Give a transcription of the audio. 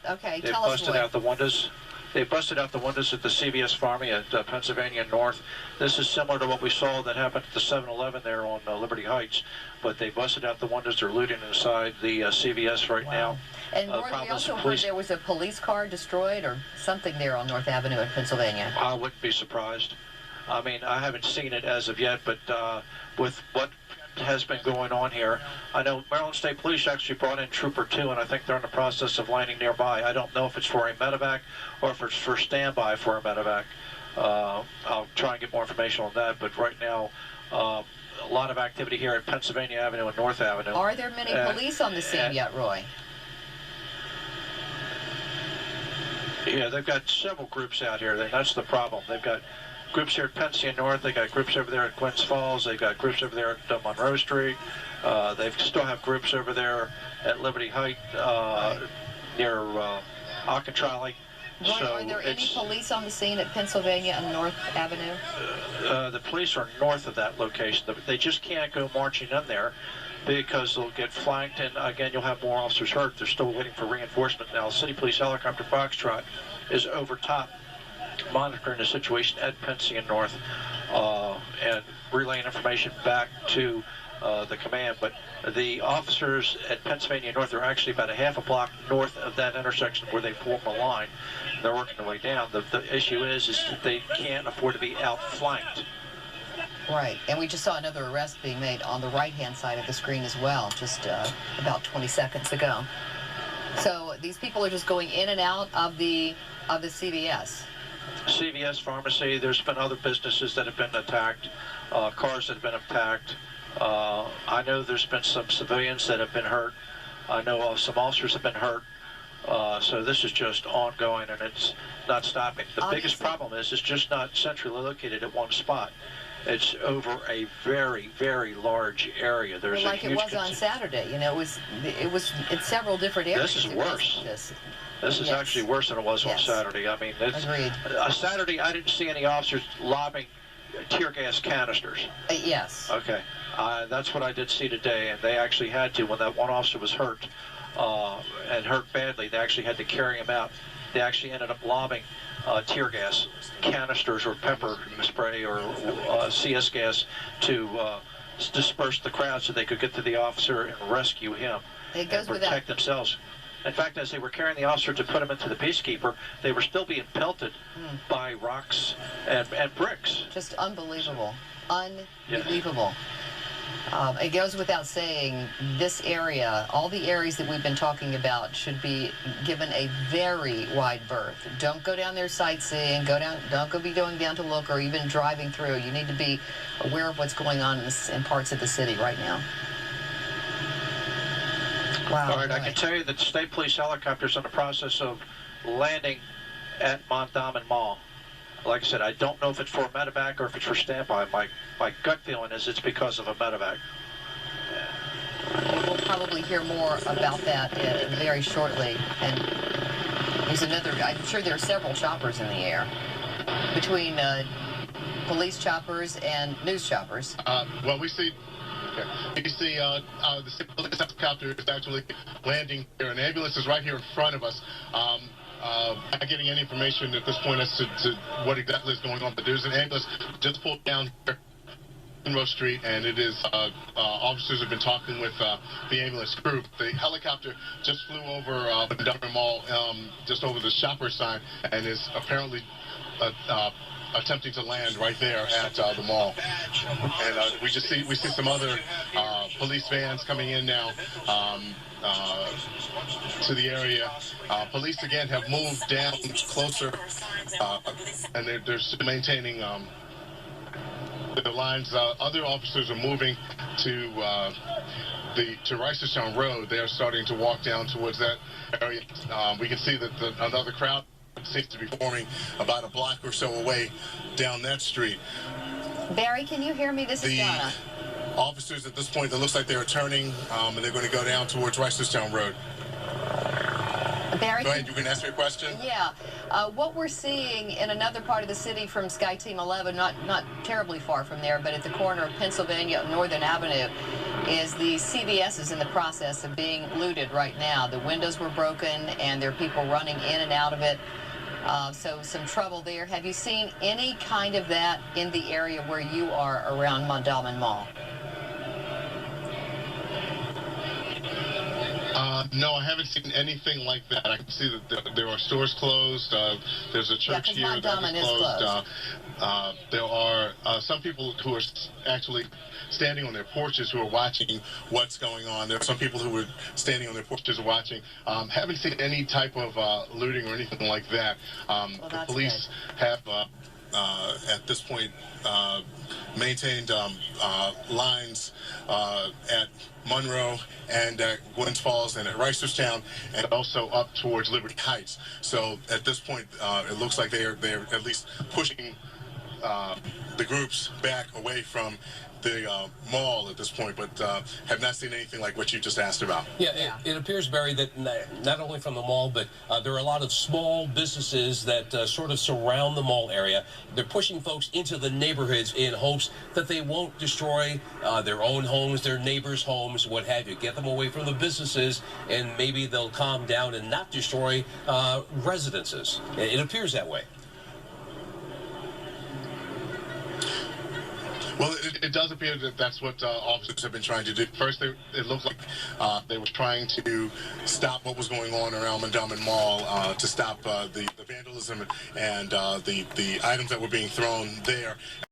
Okay, They tell us busted out the windows. They busted out the windows at the CVS Pharmacy at Pennsylvania North. This is similar to what we saw that happened at the 7-Eleven there on Liberty Heights, but they busted out the windows. They're looting inside the CVS right now. And Roy, we also heard there was a police car destroyed or something there on North Avenue in Pennsylvania. I wouldn't be surprised. I mean, I haven't seen it as of yet, but with what has been going on here, I know Maryland State Police actually brought in Trooper 2, and I think they're in the process of landing nearby. I don't know if it's for a medevac or if it's for standby for a medevac. I'll try and get more information on that, but right now, a lot of activity here at Pennsylvania Avenue and North Avenue. Are there many police on the scene yet, Roy? Yeah, they've got several groups out here. That's the problem. They've got groups here at Pennsylvania North. They got groups over there at Gwynns Falls. They got groups over there at Monroe Street. They still have groups over there at Liberty Height near Ocontrolly. Roy, are there any police on the scene at Pennsylvania and North Avenue? The police are north of that location. They just can't go marching in there because they'll get flanked, and again, you'll have more officers hurt. They're still waiting for reinforcement. Now, City Police Helicopter Foxtrot is over top monitoring the situation at Pennsylvania North and relaying information back to the command. But the officers at Pennsylvania North are actually about a half a block north of that intersection where they form a line. They're working their way down. The issue is that they can't afford to be outflanked. Right, and we just saw another arrest being made on the right-hand side of the screen as well, just about 20 seconds ago. So these people are just going in and out of the CVS. CVS Pharmacy, there's been other businesses that have been attacked, cars that have been attacked. I know there's been some civilians that have been hurt. I know some officers have been hurt. So this is just ongoing, and it's not stopping. The biggest problem is it's just not centrally located at one spot. It's over a very, very large area. There's like it was on Saturday. You know, it was in several different areas. This is worse. This is actually worse than it was on Saturday. I mean, Saturday I didn't see any officers lobbing tear gas canisters. Yes. Okay. That's what I did see today, and they actually had to, when that one officer was hurt, and hurt badly, they actually had to carry him out. They actually ended up lobbing tear gas canisters or pepper spray or CS gas to disperse the crowd so they could get to the officer and rescue him and protect themselves. In fact, as they were carrying the officer to put him into the peacekeeper, they were still being pelted by rocks and bricks. Just unbelievable. Unbelievable. It goes without saying, this area, all the areas that we've been talking about, should be given a very wide berth. Don't go down there sightseeing. Don't be going down to look or even driving through. You need to be aware of what's going on in parts of the city right now. Wow. All right, I can tell you that the State Police helicopter's in the process of landing at Mondawmin Mall. Like I said, I don't know if it's for a medevac or if it's for standby. My gut feeling is it's because of a medevac. We'll probably hear more about that very shortly. And there's I'm sure there are several choppers in the air between police choppers and news choppers. Well, we see the police helicopter is actually landing here. An ambulance is right here in front of us. Not getting any information at this point as to what exactly is going on, but there's an ambulance just pulled down here on Monroe Street, and it is officers have been talking with the ambulance crew. The helicopter just flew over Mondawmin Mall, just over the shopper sign, and is apparently attempting to land right there at the mall. And we see some other police vans coming in now to the area. Police again have moved down closer, and they're still maintaining the lines. Other officers are moving to Reisterstown Road. They are starting to walk down towards that area. We can see that another crowd seems to be forming about a block or so away down that street. Barry, can you hear me? This is Donna. Officers at this point, it looks like they are turning, and they're going to go down towards Reisterstown Road. Barry, go ahead, you can ask me a question? Yeah. What we're seeing in another part of the city from SkyTeam 11, not terribly far from there, but at the corner of Pennsylvania and Northern Avenue, is the CVS is in the process of being looted right now. The windows were broken, and there are people running in and out of it. So some trouble there. Have you seen any kind of that in the area where you are around Mondawmin Mall? No, I haven't seen anything like that. I can see that there are stores closed. There's a church here that is closed. There are some people who are actually standing on their porches who are watching what's going on. There are some people who are standing on their porches watching. Haven't seen any type of looting or anything like that. The police have, at this point, maintained lines at Monroe and at Glens Falls and at Reisterstown, and also up towards Liberty Heights. So at this point, it looks like they're at least pushing the groups back away from the mall at this point, but have not seen anything like what you just asked about. Yeah, it appears, Barry, that not only from the mall, but there are a lot of small businesses that sort of surround the mall area. They're pushing folks into the neighborhoods in hopes that they won't destroy their own homes, their neighbors' homes, what have you. Get them away from the businesses, and maybe they'll calm down and not destroy residences. It appears that way. Well, it does appear that that's what officers have been trying to do. First, it looked like they were trying to stop what was going on around Mondawmin Mall, to stop the vandalism and the items that were being thrown there.